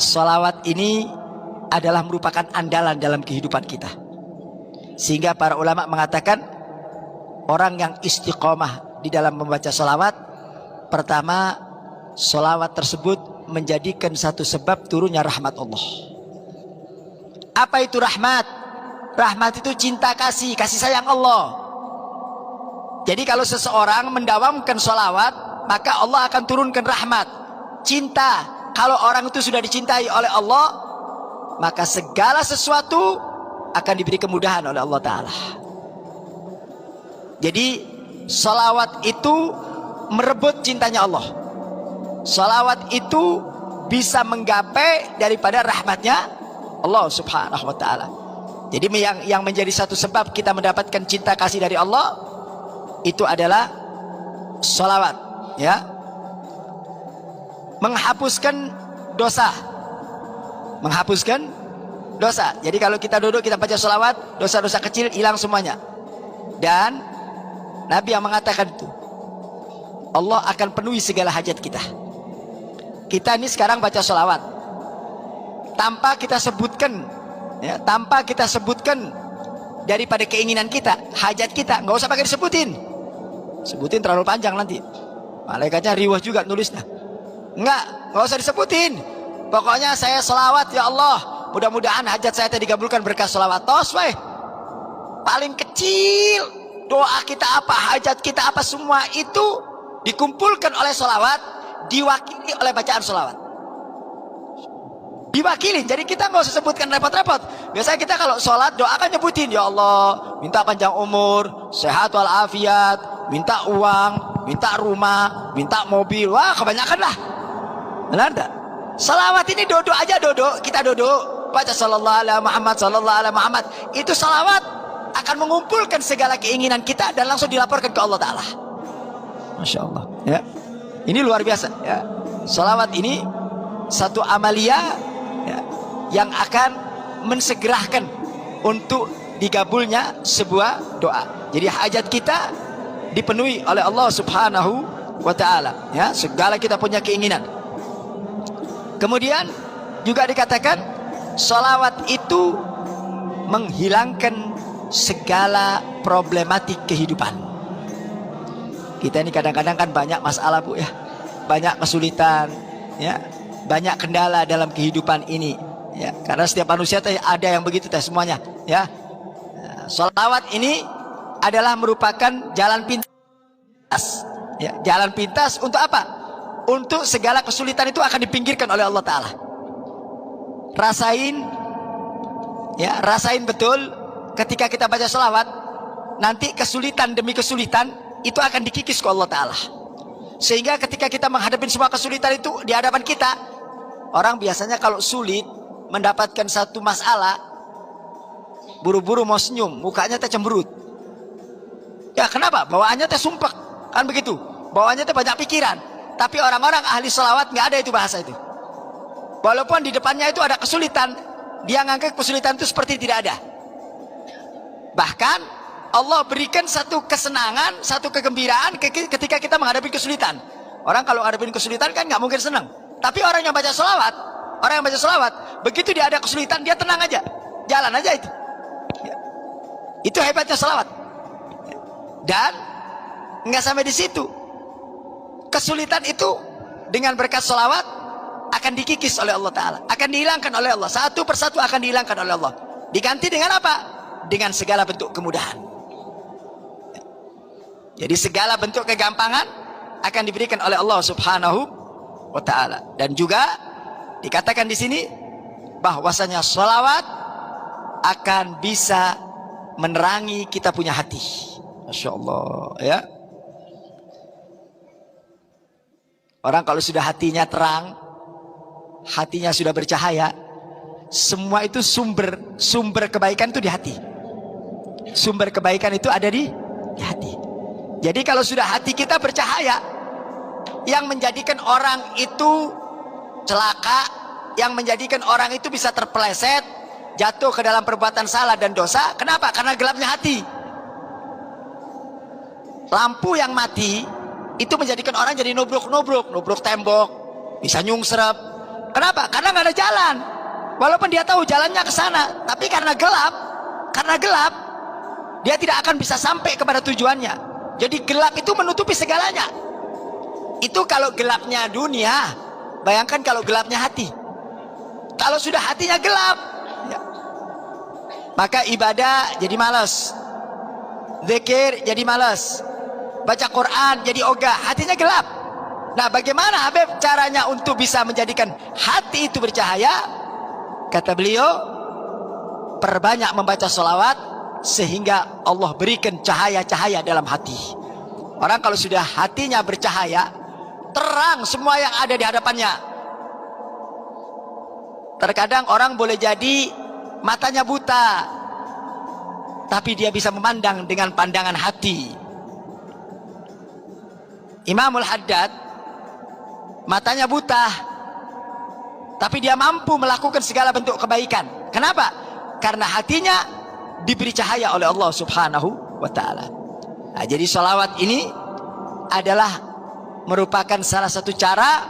Sholawat ini adalah merupakan andalan dalam kehidupan kita. Sehingga para ulama mengatakan orang yang istiqomah di dalam membaca sholawat, pertama, sholawat tersebut menjadikan satu sebab turunnya rahmat Allah. Apa itu rahmat? Rahmat itu cinta kasih sayang Allah. Jadi kalau seseorang mendawamkan sholawat, maka Allah akan turunkan rahmat, cinta. Kalau orang itu sudah dicintai oleh Allah, maka segala sesuatu akan diberi kemudahan oleh Allah Ta'ala. Jadi sholawat itu merebut cintanya Allah. Sholawat itu bisa menggapai daripada rahmatnya Allah Subhanahu wa Ta'ala. Jadi yang menjadi satu sebab kita mendapatkan cinta kasih dari Allah itu adalah sholawat, ya. Menghapuskan dosa, menghapuskan dosa. Jadi kalau kita duduk kita baca sholawat, dosa-dosa kecil hilang semuanya. Dan Nabi yang mengatakan itu, Allah akan penuhi segala hajat kita. Kita ini sekarang baca sholawat tanpa kita sebutkan, ya, tanpa kita sebutkan daripada keinginan kita, hajat kita, nggak usah pakai disebutin. Sebutin terlalu panjang nanti, malaikatnya riwah juga nulisnya. Nggak usah disebutin. Pokoknya saya sholawat, ya Allah, mudah-mudahan hajat saya dikabulkan berkah sholawat. Tos weh, paling kecil doa kita apa, hajat kita apa, semua itu dikumpulkan oleh sholawat, diwakili oleh bacaan sholawat. Diwakili, jadi kita nggak usah sebutkan repot-repot. Biasanya kita kalau sholat doa kan nyebutin, ya Allah, minta panjang umur, sehat walafiat, minta uang, minta rumah, minta mobil. Wah, kebanyakan lah. Benar enggak? Salawat ini duduk aja, duduk, kita duduk baca sallallahu alaihi Muhammad, sallallahu alaihi Muhammad. Itu salawat akan mengumpulkan segala keinginan kita dan langsung dilaporkan ke Allah Ta'ala. Masya Allah, ya. Ini luar biasa, ya. Salawat ini satu amalia, ya, yang akan mensegerakan untuk digabulnya sebuah doa. Jadi hajat kita dipenuhi oleh Allah Subhanahu wa Ta'ala, ya. Segala kita punya keinginan. Kemudian juga dikatakan sholawat itu menghilangkan segala problematik kehidupan. Kita ini kadang-kadang kan banyak masalah, Bu, ya. Banyak kesulitan, ya. Banyak kendala dalam kehidupan ini, ya. Karena setiap manusia ada yang begitu semuanya, ya. Sholawat ini adalah merupakan jalan pintas, ya. Jalan pintas untuk apa? Untuk segala kesulitan itu akan dipinggirkan oleh Allah Ta'ala. Rasain, ya, rasain betul ketika kita baca sholawat, nanti kesulitan demi kesulitan itu akan dikikis ke Allah Ta'ala. Sehingga ketika kita menghadapi semua kesulitan itu di hadapan kita, orang biasanya kalau sulit mendapatkan satu masalah, buru-buru mau senyum, mukanya cemberut. Ya, kenapa? Bawaannya sumpek, kan begitu. Bawaannya banyak pikiran. Tapi orang-orang ahli sholawat nggak ada itu bahasa itu. Walaupun di depannya itu ada kesulitan, dia nganggap kesulitan itu seperti tidak ada. Bahkan Allah berikan satu kesenangan, satu kegembiraan ketika kita menghadapi kesulitan. Orang kalau menghadapi kesulitan kan nggak mungkin senang. Tapi orang yang baca sholawat, begitu dia ada kesulitan, dia tenang aja, jalan aja itu. Ya. Itu hebatnya sholawat. Dan nggak sampai di situ. Kesulitan itu dengan berkat sholawat akan dikikis oleh Allah Ta'ala, akan dihilangkan oleh Allah, satu persatu akan dihilangkan oleh Allah. Diganti dengan apa? Dengan segala bentuk kemudahan. Jadi segala bentuk kegampangan akan diberikan oleh Allah Subhanahu wa Ta'ala. Dan juga dikatakan di sini bahwasanya sholawat akan bisa menerangi kita punya hati. Masya Allah, ya. Orang kalau sudah hatinya terang, hatinya sudah bercahaya, semua itu sumber kebaikan itu di hati. Sumber kebaikan itu ada di hati. Jadi kalau sudah hati kita bercahaya, yang menjadikan orang itu celaka, yang menjadikan orang itu bisa terpeleset, jatuh ke dalam perbuatan salah dan dosa, kenapa? Karena gelapnya hati. Lampu yang mati itu menjadikan orang jadi nubruk tembok, bisa nyungsrep, Kenapa? Karena nggak ada jalan. Walaupun dia tahu jalannya ke sana, tapi karena gelap, dia tidak akan bisa sampai kepada tujuannya. Jadi gelap itu menutupi segalanya. Itu kalau gelapnya dunia, bayangkan kalau gelapnya hati. Kalau sudah hatinya gelap, ya, maka ibadah jadi malas, zikir jadi malas, baca Quran jadi ogah, hatinya gelap. Nah, bagaimana Habib caranya untuk bisa menjadikan hati itu bercahaya? Kata beliau, perbanyak membaca sholawat sehingga Allah berikan cahaya-cahaya dalam hati. Orang kalau sudah hatinya bercahaya, terang semua yang ada di hadapannya. Terkadang orang boleh jadi matanya buta, tapi dia bisa memandang dengan pandangan hati. Imamul Haddad matanya buta, tapi dia mampu melakukan segala bentuk kebaikan. Kenapa? Karena hatinya diberi cahaya oleh Allah Subhanahu wa ta'ala. Nah, jadi sholawat ini adalah merupakan salah satu cara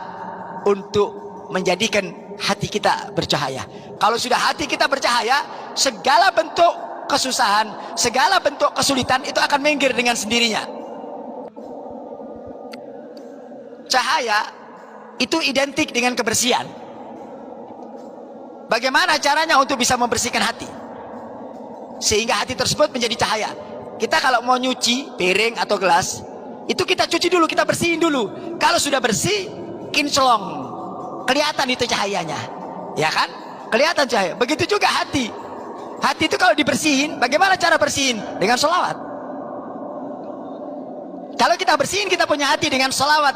untuk menjadikan hati kita bercahaya. Kalau sudah hati kita bercahaya, segala bentuk kesusahan, segala bentuk kesulitan itu akan minggir dengan sendirinya. Cahaya itu identik dengan kebersihan. Bagaimana caranya untuk bisa membersihkan hati sehingga hati tersebut menjadi cahaya? Kita kalau mau nyuci piring atau gelas, itu kita cuci dulu, kita bersihin dulu. Kalau sudah bersih, kinclong, kelihatan itu cahayanya, ya kan? Kelihatan cahaya. Begitu juga hati. Hati itu kalau dibersihin, bagaimana cara bersihin? Dengan sholawat. Kalau kita bersihin kita punya hati dengan sholawat,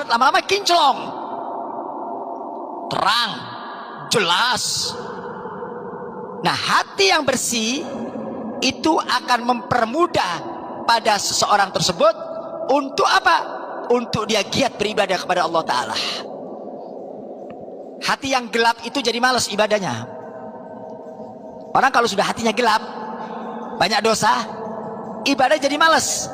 lama-lama kinclong, terang, jelas. Nah, hati yang bersih itu akan mempermudah pada seseorang tersebut untuk apa? Untuk dia giat beribadah kepada Allah Ta'ala. Hati yang gelap itu jadi malas ibadahnya. Orang kalau sudah hatinya gelap, banyak dosa, ibadah jadi malas.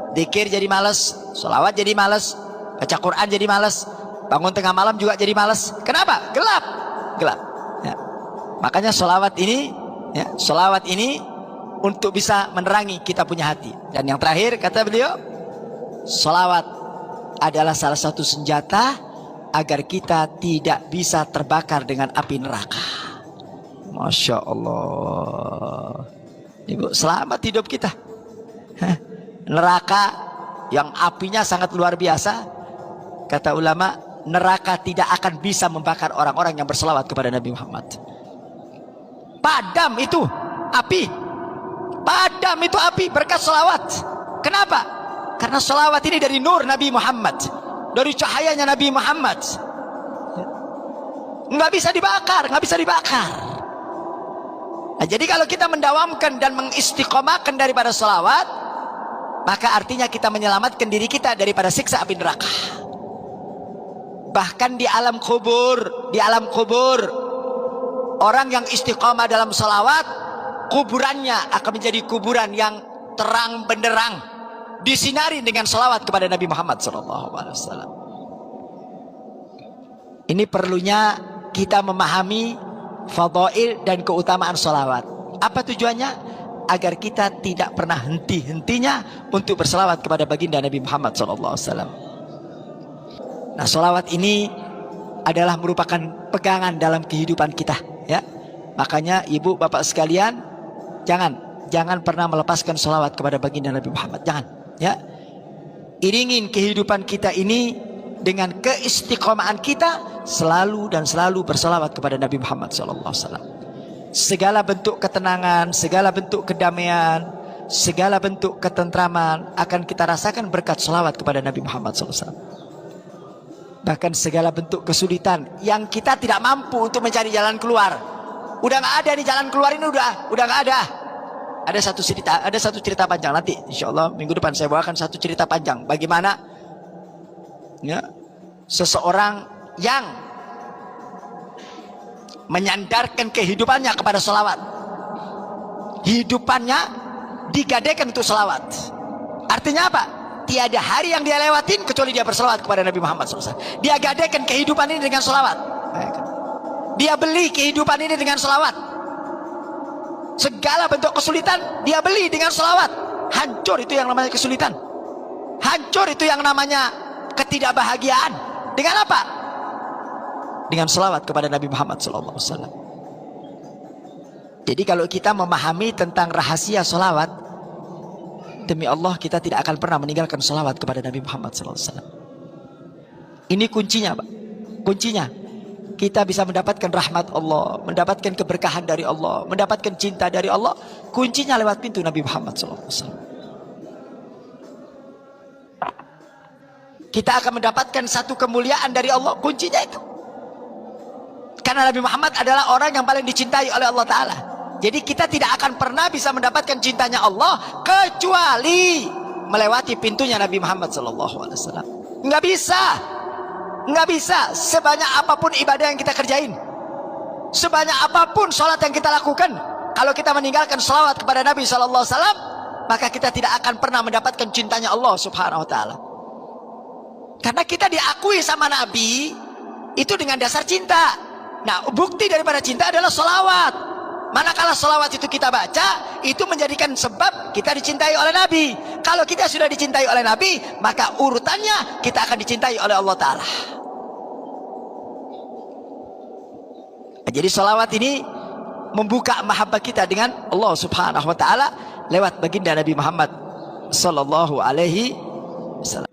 Dzikir jadi malas, sholawat jadi malas, baca Quran jadi malas, bangun tengah malam juga jadi malas. Kenapa? Gelap. Ya. Makanya sholawat ini, ya, sholawat ini untuk bisa menerangi kita punya hati. Dan yang terakhir kata beliau, sholawat adalah salah satu senjata agar kita tidak bisa terbakar dengan api neraka. Masya Allah. Ibu, selamat hidup kita. Neraka yang apinya sangat luar biasa. Kata ulama, neraka tidak akan bisa membakar orang-orang yang berselawat kepada Nabi Muhammad. Padam itu api. Padam itu api berkat selawat. Kenapa? Karena selawat ini dari nur Nabi Muhammad, dari cahayanya Nabi Muhammad. Nggak bisa dibakar, nggak bisa dibakar. Nah, jadi kalau kita mendawamkan dan mengistiqomahkan daripada selawat, maka artinya kita menyelamatkan diri kita daripada siksa api neraka. Bahkan di alam kubur, orang yang istiqomah dalam salawat, kuburannya akan menjadi kuburan yang terang benderang, disinari dengan salawat kepada Nabi Muhammad SAW. Ini perlunya kita memahami fadail dan keutamaan salawat. Apa tujuannya? Agar kita tidak pernah henti-hentinya untuk bersalawat kepada baginda Nabi Muhammad SAW. Nah, salawat ini adalah merupakan pegangan dalam kehidupan kita, ya. Makanya ibu bapak sekalian, jangan pernah melepaskan salawat kepada baginda Nabi Muhammad, jangan, ya. Iringin kehidupan kita ini dengan keistiqomahan kita selalu bersalawat kepada Nabi Muhammad SAW. Segala bentuk ketenangan, segala bentuk kedamaian, segala bentuk ketentraman akan kita rasakan berkat salawat kepada Nabi Muhammad SAW. Bahkan segala bentuk kesulitan yang kita tidak mampu untuk mencari jalan keluar, udah nggak ada nih jalan keluar ini, udah nggak ada. Ada satu cerita panjang, nanti insya Allah minggu depan saya bawakan satu cerita panjang bagaimana, ya, seseorang yang menyandarkan kehidupannya kepada selawat. Hidupannya digadaikan untuk selawat. Artinya apa? Tiada hari yang dia lewatin kecuali dia berselawat kepada Nabi Muhammad SAW. Dia gadaikan kehidupan ini dengan selawat. dia beli kehidupan ini dengan selawat. Segala bentuk kesulitan dia beli dengan selawat. Hancur itu yang namanya kesulitan. Hancur itu yang namanya ketidakbahagiaan. Dengan apa? Dengan selawat kepada Nabi Muhammad SAW. Jadi kalau kita memahami tentang rahasia selawat, demi Allah kita tidak akan pernah meninggalkan selawat kepada Nabi Muhammad SAW. Ini kuncinya, Pak. Kuncinya kita bisa mendapatkan rahmat Allah, mendapatkan keberkahan dari Allah, mendapatkan cinta dari Allah. Kuncinya lewat pintu Nabi Muhammad SAW. Kita akan mendapatkan satu kemuliaan dari Allah. Kuncinya itu. Karena Nabi Muhammad adalah orang yang paling dicintai oleh Allah Ta'ala. Jadi kita tidak akan pernah bisa mendapatkan cintanya Allah kecuali melewati pintunya Nabi Muhammad SAW. Nggak bisa. Nggak bisa. Sebanyak apapun ibadah yang kita kerjain, sebanyak apapun sholat yang kita lakukan, kalau kita meninggalkan sholawat kepada Nabi SAW, maka kita tidak akan pernah mendapatkan cintanya Allah Subhanahu Wa Ta'ala. Karena kita diakui sama Nabi itu dengan dasar cinta. Nah, bukti daripada cinta adalah sholawat. Manakala sholawat itu kita baca, itu menjadikan sebab kita dicintai oleh Nabi. Kalau kita sudah dicintai oleh Nabi, maka urutannya kita akan dicintai oleh Allah Ta'ala. Jadi sholawat ini membuka mahabbah kita dengan Allah Subhanahu Wa Ta'ala lewat baginda Nabi Muhammad Sallallahu Alaihi Wasallam.